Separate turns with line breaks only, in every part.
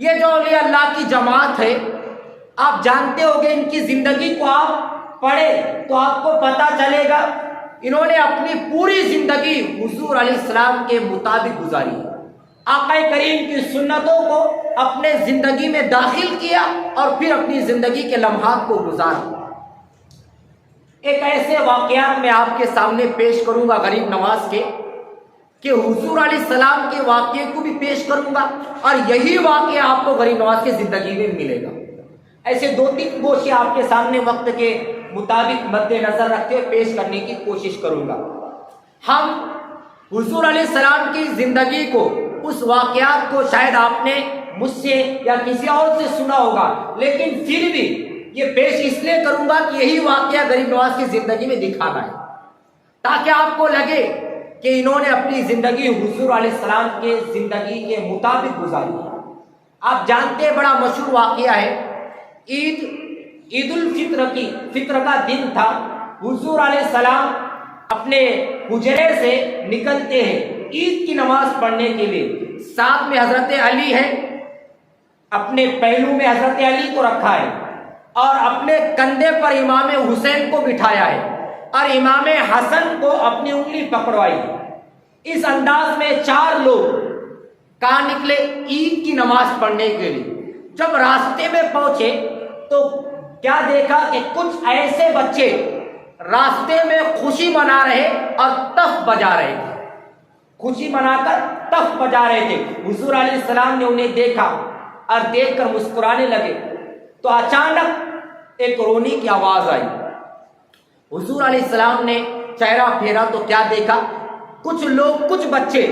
یہ جو اولیاء اللہ کی جماعت ہے، آپ جانتے ہو کہ ان کی زندگی کو آپ پڑھیں تو آپ کو پتہ چلے گا انہوں نے اپنی پوری زندگی حضور علیہ السلام کے مطابق گزاری، آقا کریم کی سنتوں کو اپنے زندگی میں داخل کیا اور پھر اپنی زندگی کے لمحات کو گزارا۔ ایک ایسے واقعات میں آپ کے سامنے پیش کروں گا غریب نواز کے، کہ حضور علیہ السلام کے واقعے کو بھی پیش کروں گا اور یہی واقعہ آپ کو غریب نواز کی زندگی میں ملے گا۔ ایسے 2-3 گوشے آپ کے سامنے وقت کے مطابق مد نظر رکھتے ہوئے پیش کرنے کی کوشش کروں گا۔ ہم حضور علیہ السلام کی زندگی کو، اس واقعات کو شاید آپ نے مجھ سے یا کسی اور سے سنا ہوگا، لیکن پھر بھی یہ پیش اس لیے کروں گا کہ یہی واقعہ غریب نواز کی زندگی میں دکھانا ہے، تاکہ آپ کو لگے کہ انہوں نے اپنی زندگی حضور علیہ السلام کے زندگی کے مطابق گزاری۔ آپ جانتے ہیں بڑا مشہور واقعہ ہے، عید الفطر کا دن تھا، حضور علیہ السلام اپنے حجرے سے نکلتے ہیں عید کی نماز پڑھنے کے لیے، ساتھ میں حضرت علی ہے، اپنے پہلو میں حضرت علی کو رکھا ہے اور اپنے کندھے پر امام حسین کو بٹھایا ہے اور امام حسن کو اپنی انگلی پکڑوائی۔ اس انداز میں 4 لوگ کہاں نکلے عید کی نماز پڑھنے کے لیے۔ جب راستے میں پہنچے تو کیا دیکھا کہ کچھ ایسے بچے راستے میں خوشی منا رہے اور تف بجا رہے تھے، خوشی منا کر تف بجا رہے تھے۔ حضور علیہ السلام نے انہیں دیکھا اور دیکھ کر مسکرانے لگے تو اچانک ایک رونے کی آواز آئی۔ حضور علیہ السلام نے چہرہ پھیرا تو کیا دیکھا، کچھ بچے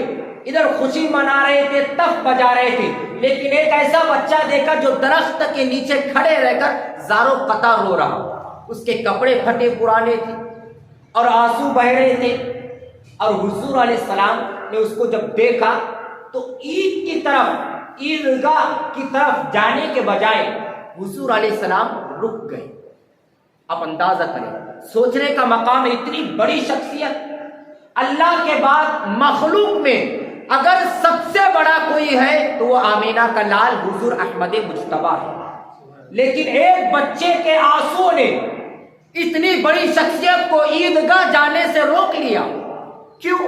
ادھر خوشی منا رہے تھے، تف بجا رہے تھے، لیکن ایک ایسا بچہ دیکھا جو درخت کے نیچے کھڑے رہ کر زاروں قطار رو رہا، اس کے کپڑے پھٹے پرانے تھے اور آنسو بہ رہے تھے۔ اور حضور علیہ السلام نے اس کو جب دیکھا تو عیدگاہ کی طرف جانے کے بجائے حضور علیہ السلام رک گئے۔ آپ اندازہ کریں، سوچنے کا مقام ہے، اتنی بڑی شخصیت اللہ کے بعد مخلوق میں اگر سب سے بڑا کوئی ہے تو وہ آمینہ کا لال حضور احمد مجتبیٰ ہے، لیکن ایک بچے کے آنسو نے اتنی بڑی شخصیت کو عیدگاہ جانے سے روک لیا۔ کیوں؟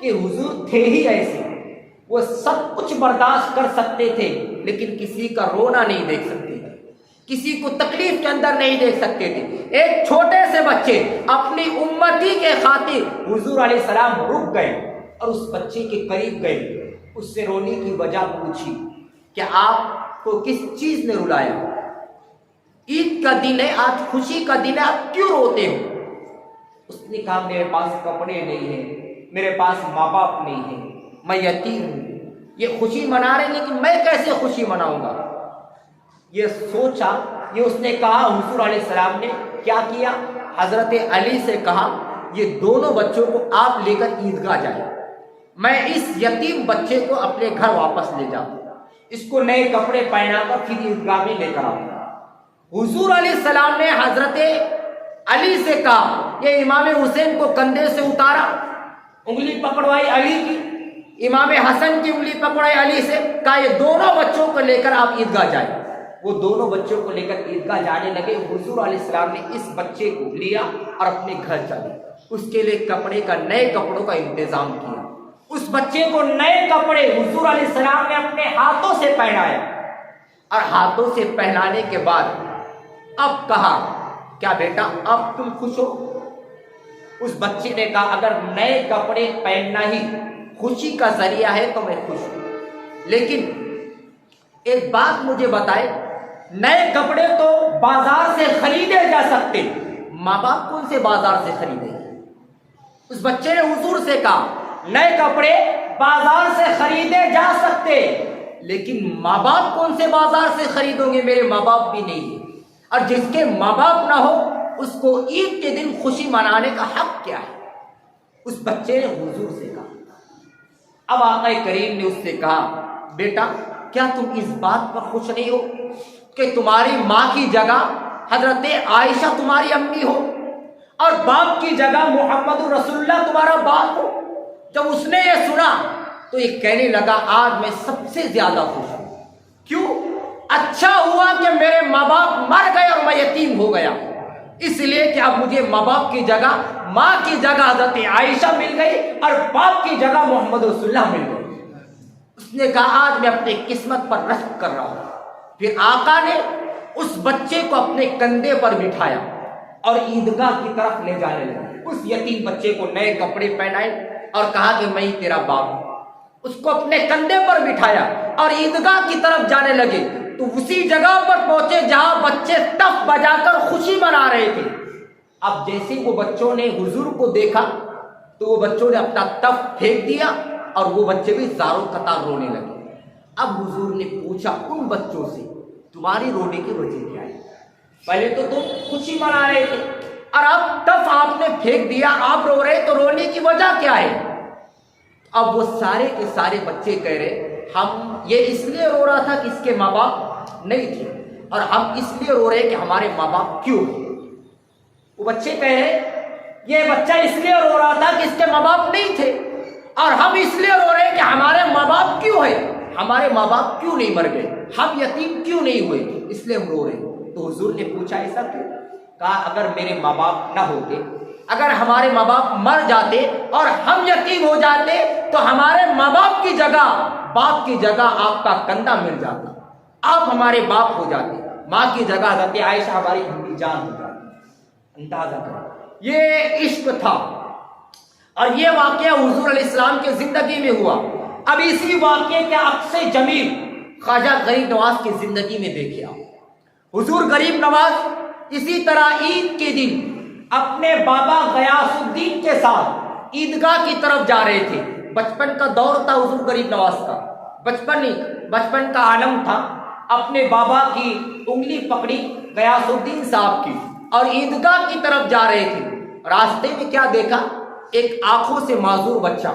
کہ حضور تھے ہی ایسے، وہ سب کچھ برداشت کر سکتے تھے لیکن کسی کا رونا نہیں دیکھ سکتے تھے، کسی کو تکلیف کے اندر نہیں دیکھ سکتے تھے۔ ایک چھوٹے سے بچے اپنی امتی کے خاطر حضور علیہ السلام رک گئے اور اس بچے کے قریب گئے، اس سے رونے کی وجہ پوچھی کہ آپ کو کس چیز نے رلایا، عید کا دن ہے، آج خوشی کا دن ہے، آپ کیوں روتے ہو؟ اس نے کہا میرے پاس کپڑے نہیں ہیں، میرے پاس ماں باپ نہیں ہیں، میں یتیم ہوں، یہ خوشی منا رہے ہیں لیکن میں کیسے خوشی مناؤں گا؟ یہ سوچا، یہ اس نے کہا۔ حضور علیہ السلام نے کیا کیا، حضرت علی سے کہا یہ دونوں بچوں کو آپ لے کر عیدگاہ جائیں، میں اس یتیم بچے کو اپنے گھر واپس لے جاؤں، اس کو نئے کپڑے پہنا کر پھر عیدگاہ میں لے کر آؤں۔ حضور علیہ السلام نے حضرت علی سے کہا، یہ امام حسین کو کندھے سے اتارا، انگلی پکڑوائی علی کی، امام حسن کی انگلی پکڑوائی علی سے، کہا یہ دونوں بچوں کو لے کر آپ عیدگاہ جائیں۔ وہ دونوں بچوں کو لے کر عیدگاہ جانے لگے۔ حضور علیہ السلام نے اس بچے کو لیا اور اپنے گھر چلے، اس کے لیے نئے کپڑوں کا انتظام کیا۔ اس بچے کو نئے کپڑے حضور علیہ السلام نے اپنے ہاتھوں سے پہنایا اور ہاتھوں سے پہنانے کے بعد اب کہا کیا بیٹا اب تم خوش ہو؟ اس بچے نے کہا اگر نئے کپڑے پہننا ہی خوشی کا ذریعہ ہے تو میں خوش ہوں، لیکن ایک بات مجھے بتائے، نئے کپڑے تو بازار سے خریدے جا سکتے، ماں باپ کون سے بازار سے خریدیں گے؟ اس بچے نے حضور سے کہا نئے کپڑے بازار سے خریدے جا سکتے، لیکن ماں باپ کون سے بازار سے خریدوں گے؟ میرے ماں باپ بھی نہیں ہے، اور جس کے ماں باپ نہ ہو اس کو عید کے دن خوشی منانے کا حق کیا ہے؟ اس بچے نے حضور سے کہا۔ اب آقا کریم نے اس سے کہا بیٹا کیا تم اس بات پر خوش نہیں ہو کہ تمہاری ماں کی جگہ حضرت عائشہ تمہاری امی ہو اور باپ کی جگہ محمد رسول اللہ تمہارا باپ ہو؟ جب اس نے یہ سنا تو یہ کہنے لگا آج میں سب سے زیادہ خوش ہوں۔ کیوں؟ یتیم ہو گیا، اس لیے کہ اب مجھے ماں باپ کی جگہ، ماں کی جگہ حضرت عائشہ مل گئی اور باپ کی جگہ محمد رسول اللہ مل گئی۔ اس نے کہا آج میں اپنی قسمت پر رشک کر رہا ہوں۔ پھر آقا نے اس بچے کو اپنے کندھے پر بٹھایا اور عیدگاہ کی طرف لے جانے لگے۔ اس یتیم بچے کو نئے کپڑے پہنائے اور کہا کہ میں ہی تیرا باپ ہوں۔ اس کو اپنے کندھے پر بٹھایا اور عیدگاہ کی طرف جانے لگے تو اسی جگہ پر پہنچے جہاں بچے تف بجا کر خوشی منا رہے تھے۔ اب جیسے وہ بچوں نے حضور کو دیکھا تو وہ بچوں نے اپنا تف پھینک دیا اور وہ بچے بھی زاروں قطار رونے لگے۔ اب حضور نے پوچھا ان بچوں سے تمہاری رونے کی وجہ کیا ہے؟ پہلے تو تم خوشی منا رہے تھے اور اب تف آپ نے پھینک دیا، آپ رو رہے، تو رونے کی وجہ کیا ہے؟ اب وہ سارے کے سارے بچے کہہ رہے ہم یہ اس لیے رو رہا تھا کہ اس کے ماں باپ نہیں تھے، اور ہم اس لیے رو رہے کہ ہمارے ماں باپ کیوں ہیں۔ وہ بچے کہہ رہے یہ بچہ اس لیے رو رہا تھا کہ اس کے ماں باپ نہیں تھے، اور ہم اس لیے رو رہے کہ ہمارے ماں باپ کیوں ہیں، ہمارے ماں باپ کیوں نہیں مر گئے، ہم یتیم کیوں نہیں ہوئے، اس لیے ہم رو رہے۔ تو حضور نے پوچھا ایسا کیوں؟ کہا اگر میرے ماں باپ نہ ہوتے، اگر ہمارے ماں باپ مر جاتے اور ہم یتیم ہو جاتے تو ہمارے ماں باپ کی جگہ، باپ کی جگہ آپ کا کندھا مل جاتا، آپ ہمارے باپ ہو جاتے، ماں کی جگہ حضرت عائشہ ہماری امی جان ہو جاتی۔ اندازہ کرو یہ عشق تھا، اور یہ واقعہ حضور علیہ السلام کی زندگی میں ہوا۔ اب اسی واقعے کے عکس جمیل خواجہ غریب نواز کی زندگی میں دیکھے آپ۔ حضور غریب نواز اسی طرح عید کے دن اپنے بابا غیاث الدین کے ساتھ عیدگاہ کی طرف جا رہے تھے۔ بچپن کا دور تھا حضور غریب نواز کا، بچپن کا عالم تھا۔ اپنے بابا کی انگلی پکڑی غیاث الدین صاحب کی اور عیدگاہ کی طرف جا رہے تھے۔ راستے میں کیا دیکھا؟ ایک آنکھوں سے معذور بچہ،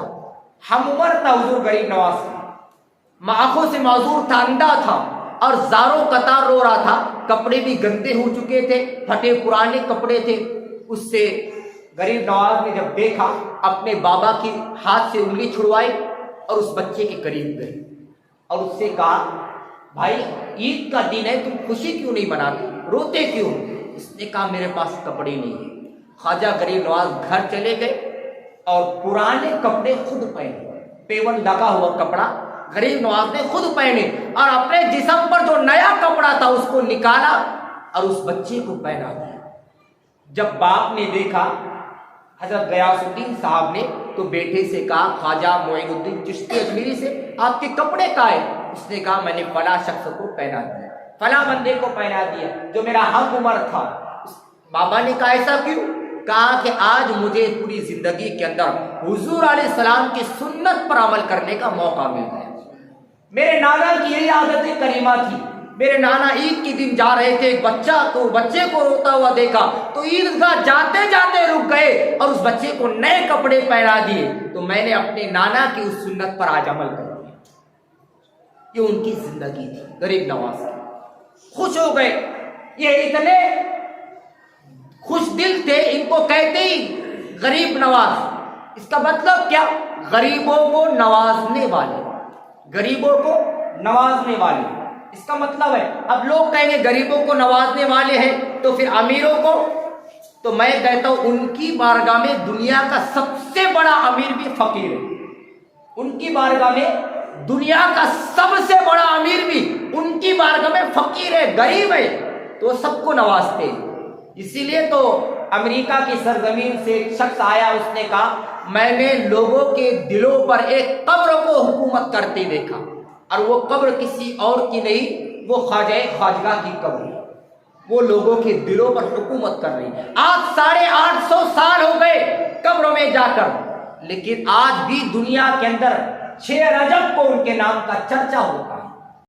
ہم عمر تھا حضور غریب نواز کا، آنکھوں سے معذور تھا، اندھا تھا اور زاروں قطار رو رہا تھا، کپڑے بھی گندے ہو چکے تھے، پھٹے پرانے کپڑے تھے۔ اس سے غریب نواز نے جب دیکھا اپنے بابا کی ہاتھ سے انگلی چھڑوائی اور اس بچے کے قریب گئے اور اس سے کہا بھائی عید کا دن ہے، تم خوشی کیوں نہیں مناتے، روتے کیوں؟ اس نے کہا میرے پاس کپڑے نہیں ہیں۔ خواجہ غریب نواز گھر چلے گئے اور پرانے کپڑے خود پہنے، پیون لگا ہوا کپڑا غریب نواز نے خود پہنے اور اپنے جسم پر جو نیا کپڑا تھا اس کو نکالا اور اس بچے کو پہنا دیا۔ جب باپ نے دیکھا حضرت غیاث الدین صاحب نے تو بیٹے سے کہا خواجہ معین الدین چشتی اجمیری سے آپ کے کپڑے کہاں ہیں؟ اس نے کہا میں نے فلاں شخص کو پہنا دیا، فلاں بندے کو پہنا دیا جو میرا ہم عمر تھا۔ بابا نے کہا ایسا کیوں؟ کہا کہ آج مجھے پوری زندگی کے اندر حضور علیہ السلام کی سنت پر عمل کرنے کا موقع مل گیا۔ میرے نانا کی یہی عادت کریمہ تھی، میرے نانا عید کے دن جا رہے تھے، ایک بچہ تو بچے کو روتا ہوا دیکھا تو عیدگاہ جاتے جاتے رک گئے اور اس بچے کو نئے کپڑے پہنا دیے، تو میں نے اپنے نانا کی اس سنت پر آج عمل کر دیا۔ یہ ان کی زندگی تھی غریب نواز کی۔ خوش ہو گئے، یہ اتنے خوش دل تھے، ان کو کہتے ہی غریب نواز۔ اس کا مطلب کیا؟ غریبوں کو نوازنے والے، غریبوں کو نوازنے والے، اس کا مطلب ہے اب لوگ کہیں گے غریبوں کو نوازنے والے ہیں تو پھر امیروں کو، تو میں کہتا ہوں ان کی بارگاہ میں دنیا کا سب سے بڑا امیر بھی فقیر ہے، ان کی بارگاہ میں دنیا کا سب سے بڑا امیر بھی ان کی بارگاہ میں فقیر ہے، غریب ہے، تو سب کو نوازتے ہیں۔ اسی لیے تو امریکہ کی سرزمین سے ایک شخص آیا، اس نے کہا میں نے لوگوں کے دلوں پر ایک قبر کو حکومت کرتے دیکھا، اور وہ قبر کسی اور کی نہیں، وہ خواجہ خواجگاہ کی قبر ہے، وہ لوگوں کے دلوں پر حکومت کر رہی ہے۔ آج 850 سال ہو گئے قبروں میں جا کر، لیکن آج بھی دنیا کے اندر 6 رجب کو ان کے نام کا چرچا ہوتا ہے۔